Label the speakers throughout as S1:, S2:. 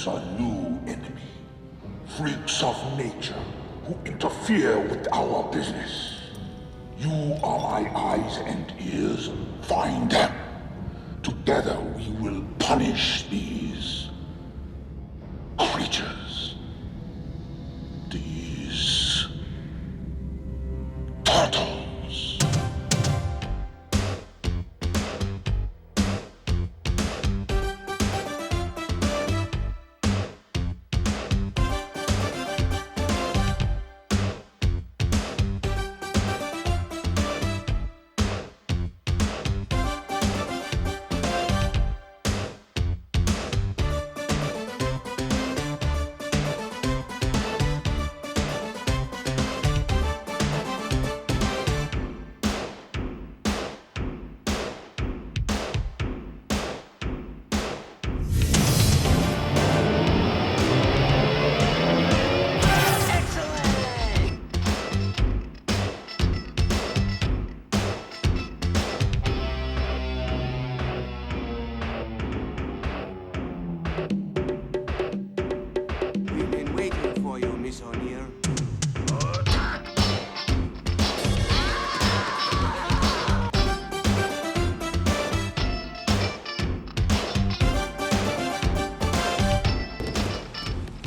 S1: A new enemy, freaks of nature who interfere with our business. You are my eyes and ears. Find them. Together we will punish these creatures. These turtles.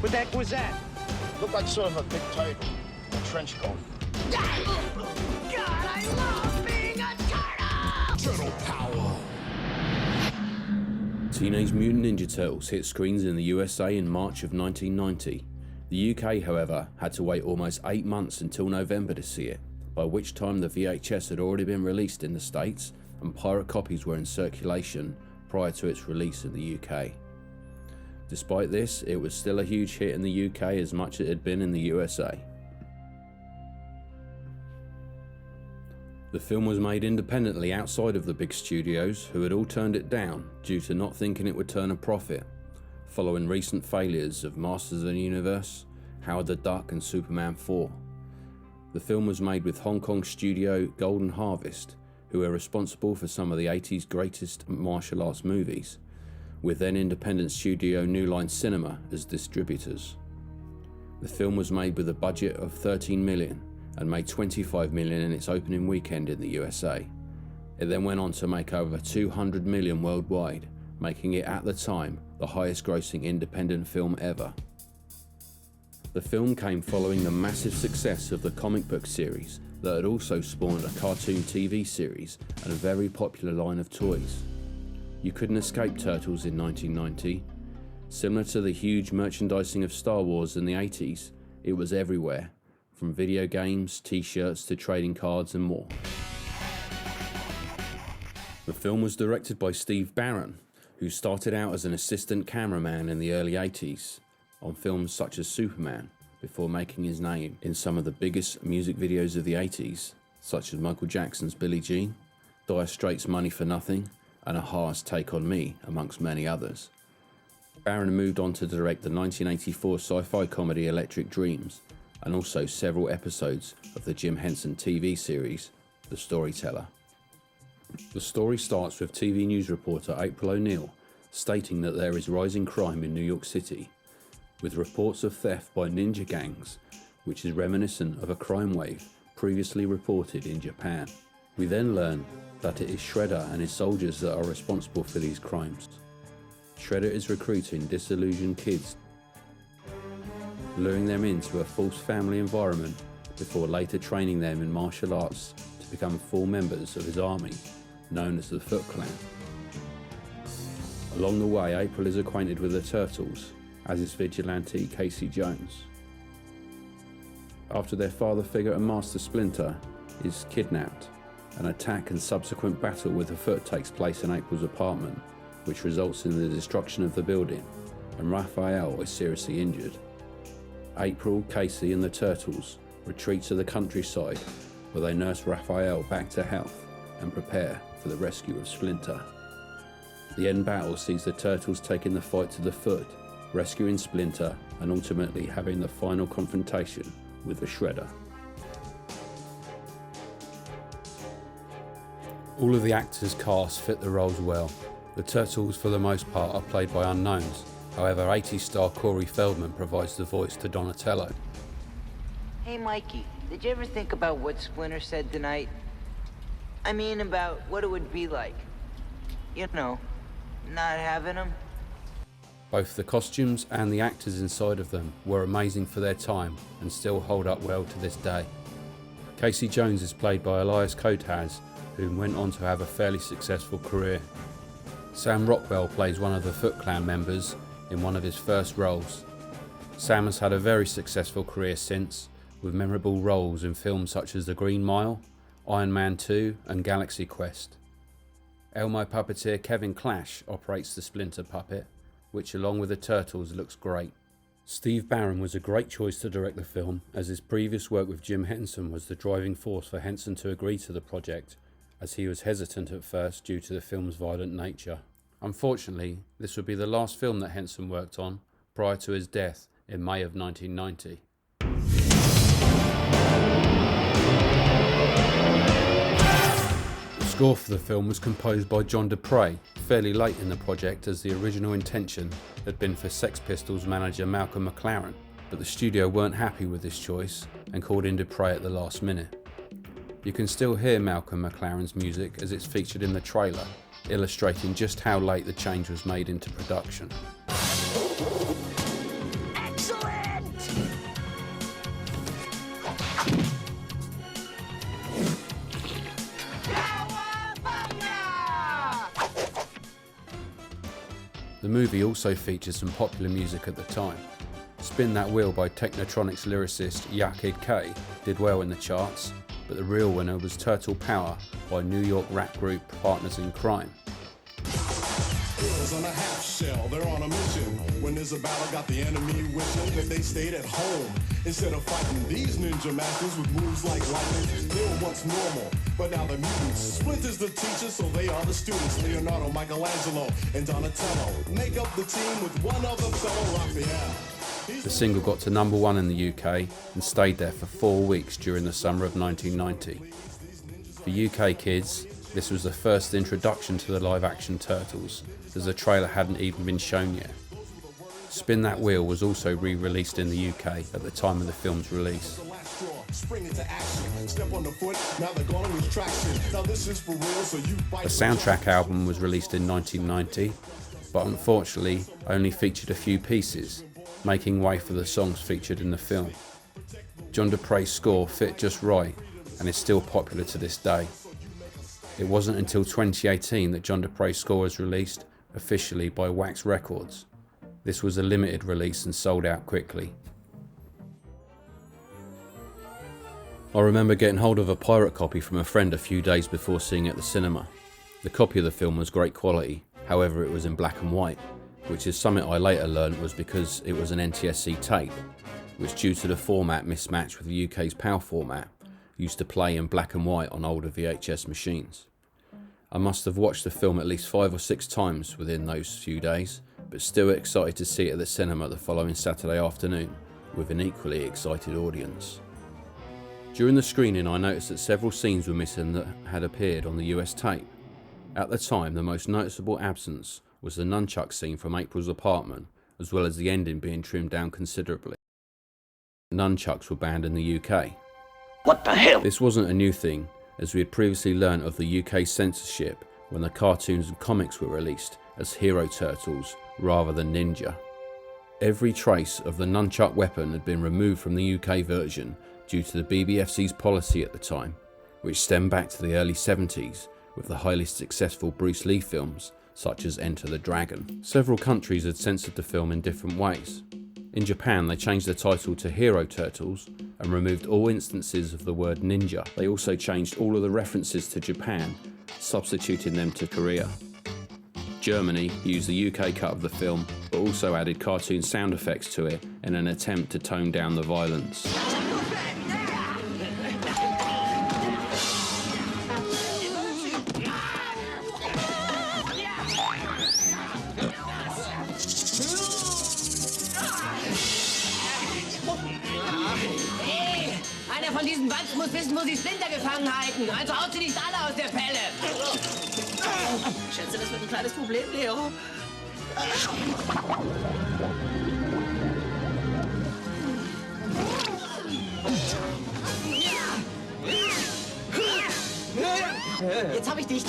S2: What the heck was that?
S3: Looked like sort of a big turtle. A trench coat.
S4: God, I love being a turtle!
S3: Turtle power!
S5: Teenage Mutant Ninja Turtles hit screens in the USA in March of 1990. The UK, however, had to wait almost 8 months until November to see it, by which time the VHS had already been released in the States and pirate copies were in circulation prior to its release in the UK. Despite this, it was still a huge hit in the UK as much as it had been in the USA. The film was made independently outside of the big studios, who had all turned it down due to not thinking it would turn a profit, following recent failures of Masters of the Universe, Howard the Duck and Superman 4. The film was made with Hong Kong studio Golden Harvest, who were responsible for some of the 80s greatest martial arts movies, with then independent studio New Line Cinema as distributors. The film was made with a budget of $13 million and made $25 million in its opening weekend in the USA. It then went on to make over $200 million worldwide, making it at the time the highest grossing independent film ever. The film came following the massive success of the comic book series that had also spawned a cartoon TV series and a very popular line of toys. You couldn't escape Turtles in 1990. Similar to the huge merchandising of Star Wars in the 80s, it was everywhere, from video games, t-shirts to trading cards and more. The film was directed by Steve Barron, who started out as an assistant cameraman in the early 80s on films such as Superman, before making his name in some of the biggest music videos of the 80s, such as Michael Jackson's Billie Jean, Dire Straits' Money for Nothing, and a-ha's Take On Me, amongst many others. Barron moved on to direct the 1984 sci-fi comedy Electric Dreams, and also several episodes of the Jim Henson TV series, The Storyteller. The story starts with TV news reporter April O'Neil stating that there is rising crime in New York City, with reports of theft by ninja gangs, which is reminiscent of a crime wave previously reported in Japan. We then learn that it is Shredder and his soldiers that are responsible for these crimes. Shredder is recruiting disillusioned kids, luring them into a false family environment before later training them in martial arts to become full members of his army, known as the Foot Clan. Along the way, April is acquainted with the Turtles, as is vigilante Casey Jones. After their father figure and master Splinter is kidnapped, an attack and subsequent battle with the Foot takes place in April's apartment, which results in the destruction of the building, and Raphael is seriously injured. April, Casey and the Turtles retreat to the countryside, where they nurse Raphael back to health and prepare for the rescue of Splinter. The end battle sees the Turtles taking the fight to the Foot, rescuing Splinter and ultimately having the final confrontation with the Shredder. All of the actors cast fit the roles well. The Turtles for the most part are played by unknowns, however 80s star Corey Feldman provides the voice to Donatello.
S6: Hey Mikey, did you ever think about what Splinter said tonight? I mean about what it would be like, you know, not having him?
S5: Both the costumes and the actors inside of them were amazing for their time and still hold up well to this day. Casey Jones is played by Elias Koteas, who went on to have a fairly successful career. Sam Rockwell plays one of the Foot Clan members in one of his first roles. Sam has had a very successful career since, with memorable roles in films such as The Green Mile, Iron Man 2 and Galaxy Quest. Elmo puppeteer Kevin Clash operates the Splinter puppet, which along with the Turtles looks great. Steve Barron was a great choice to direct the film, as his previous work with Jim Henson was the driving force for Henson to agree to the project, as he was hesitant at first due to the film's violent nature. Unfortunately, this would be the last film that Henson worked on prior to his death in May of 1990. The score for the film was composed by John Dupre, fairly late in the project, as the original intention had been for Sex Pistols manager Malcolm McLaren, but the studio weren't happy with this choice and called in Dupre at the last minute. You can still hear Malcolm McLaren's music as it's featured in the trailer, illustrating just how late the change was made into production.
S4: Excellent!
S5: The movie also featured some popular music at the time. Spin That Wheel by Technotronics lyricist Yakid K did well in the charts, but the real winner was Turtle Power by New York rap group Partners in Crime.
S7: On a half shell, they're on a mission. When there's a battle, got the enemy wishing that they stayed at home. Instead of fighting these ninja masters with moves like lightning, they were once normal, but now they're mutants. Splinter's the teacher, so they are the students. Leonardo, Michelangelo, and Donatello make up the team with one other fellow, Raphael.
S5: The single got to number 1 in the UK and stayed there for 4 weeks during the summer of 1990. For UK kids, this was the first introduction to the live-action Turtles, as the trailer hadn't even been shown yet. Spin That Wheel was also re-released in the UK at the time of the film's release. A soundtrack album was released in 1990, but unfortunately only featured a few pieces, making way for the songs featured in the film. John Dupre's score fit just right and is still popular to this day. It wasn't until 2018 that John Dupre's score was released officially by Wax Records. This was a limited release and sold out quickly. I remember getting hold of a pirate copy from a friend a few days before seeing it at the cinema. The copy of the film was great quality, however it was in black and white, which is something I later learned was because it was an NTSC tape, which due to the format mismatch with the UK's PAL format, used to play in black and white on older VHS machines. I must have watched the film at least 5 or 6 times within those few days, but still excited to see it at the cinema the following Saturday afternoon, with an equally excited audience. During the screening I noticed that several scenes were missing that had appeared on the US tape. At the time, the most noticeable absence was the nunchuck scene from April's apartment, as well as the ending being trimmed down considerably. Nunchucks were banned in the UK.
S2: What the hell?
S5: This wasn't a new thing, as we had previously learnt of the UK censorship when the cartoons and comics were released as Hero Turtles rather than Ninja. Every trace of the nunchuck weapon had been removed from the UK version due to the BBFC's policy at the time, which stemmed back to the early 70s with the highly successful Bruce Lee films such as Enter the Dragon. Several countries had censored the film in different ways. In Japan, they changed the title to Hero Turtles and removed all instances of the word ninja. They also changed all of the references to Japan, substituting them to Korea. Germany used the UK cut of the film, but also added cartoon sound effects to it in an attempt to tone down the violence.
S4: Einer von diesen Wanzen muss wissen, wo sie Splinter gefangen halten. Also haut sie nicht alle aus der Pelle. Ich schätze, das wird ein kleines Problem, Leo. Jetzt hab ich dich.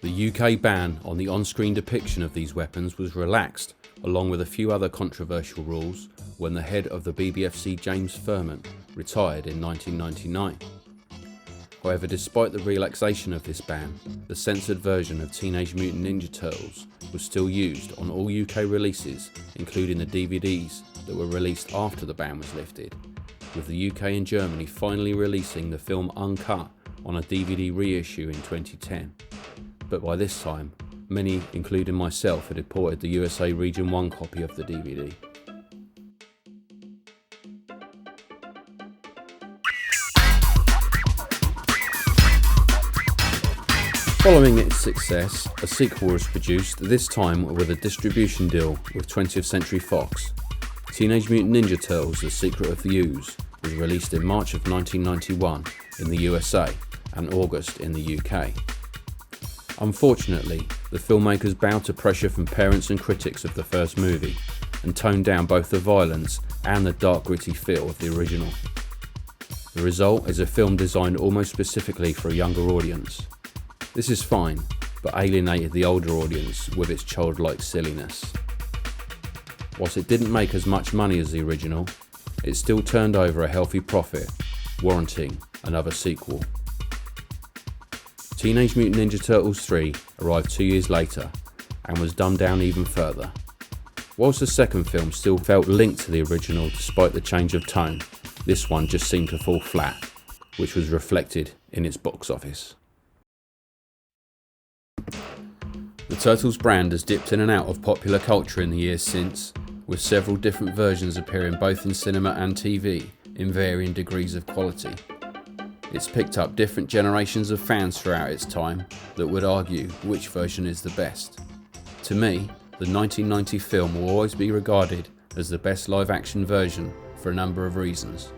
S5: The UK ban on the on-screen depiction of these weapons was relaxed, along with a few other controversial rules, when the head of the BBFC, James Furman, retired in 1999. However, despite the relaxation of this ban, the censored version of Teenage Mutant Ninja Turtles was still used on all UK releases, including the DVDs that were released after the ban was lifted, with the UK and Germany finally releasing the film uncut on a DVD reissue in 2010. But by this time, many, including myself, had imported the USA Region 1 copy of the DVD. Following its success, a sequel was produced, this time with a distribution deal with 20th Century Fox. Teenage Mutant Ninja Turtles: The Secret of the Ooze was released in March of 1991 in the USA and August in the UK. Unfortunately, the filmmakers bowed to pressure from parents and critics of the first movie and toned down both the violence and the dark, gritty feel of the original. The result is a film designed almost specifically for a younger audience. This is fine, but alienated the older audience with its childlike silliness. Whilst it didn't make as much money as the original, it still turned over a healthy profit, warranting another sequel. Teenage Mutant Ninja Turtles 3 arrived 2 years later and was dumbed down even further. Whilst the second film still felt linked to the original despite the change of tone, this one just seemed to fall flat, which was reflected in its box office. The Turtles brand has dipped in and out of popular culture in the years since, with several different versions appearing both in cinema and TV in varying degrees of quality. It's picked up different generations of fans throughout its time that would argue which version is the best. To me, the 1990 film will always be regarded as the best live-action version for a number of reasons.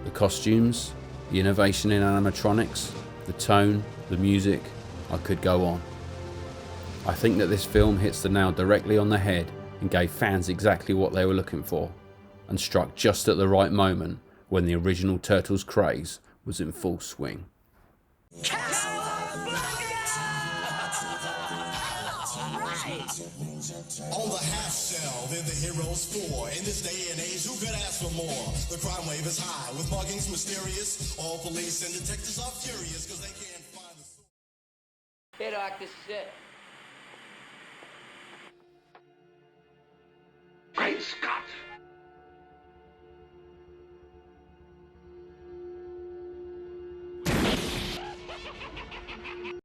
S5: The costumes, the innovation in animatronics, the tone, the music, I could go on. I think that this film hits the nail directly on the head and gave fans exactly what they were looking for, and struck just at the right moment when the original Turtles craze was in full swing.
S7: On the half shell, they're the heroes for. In this day and age, who could ask for more? The crime wave is high, with muggings mysterious. All police and detectives are furious, cause they can't find the...
S6: Hey, Doc, this is it.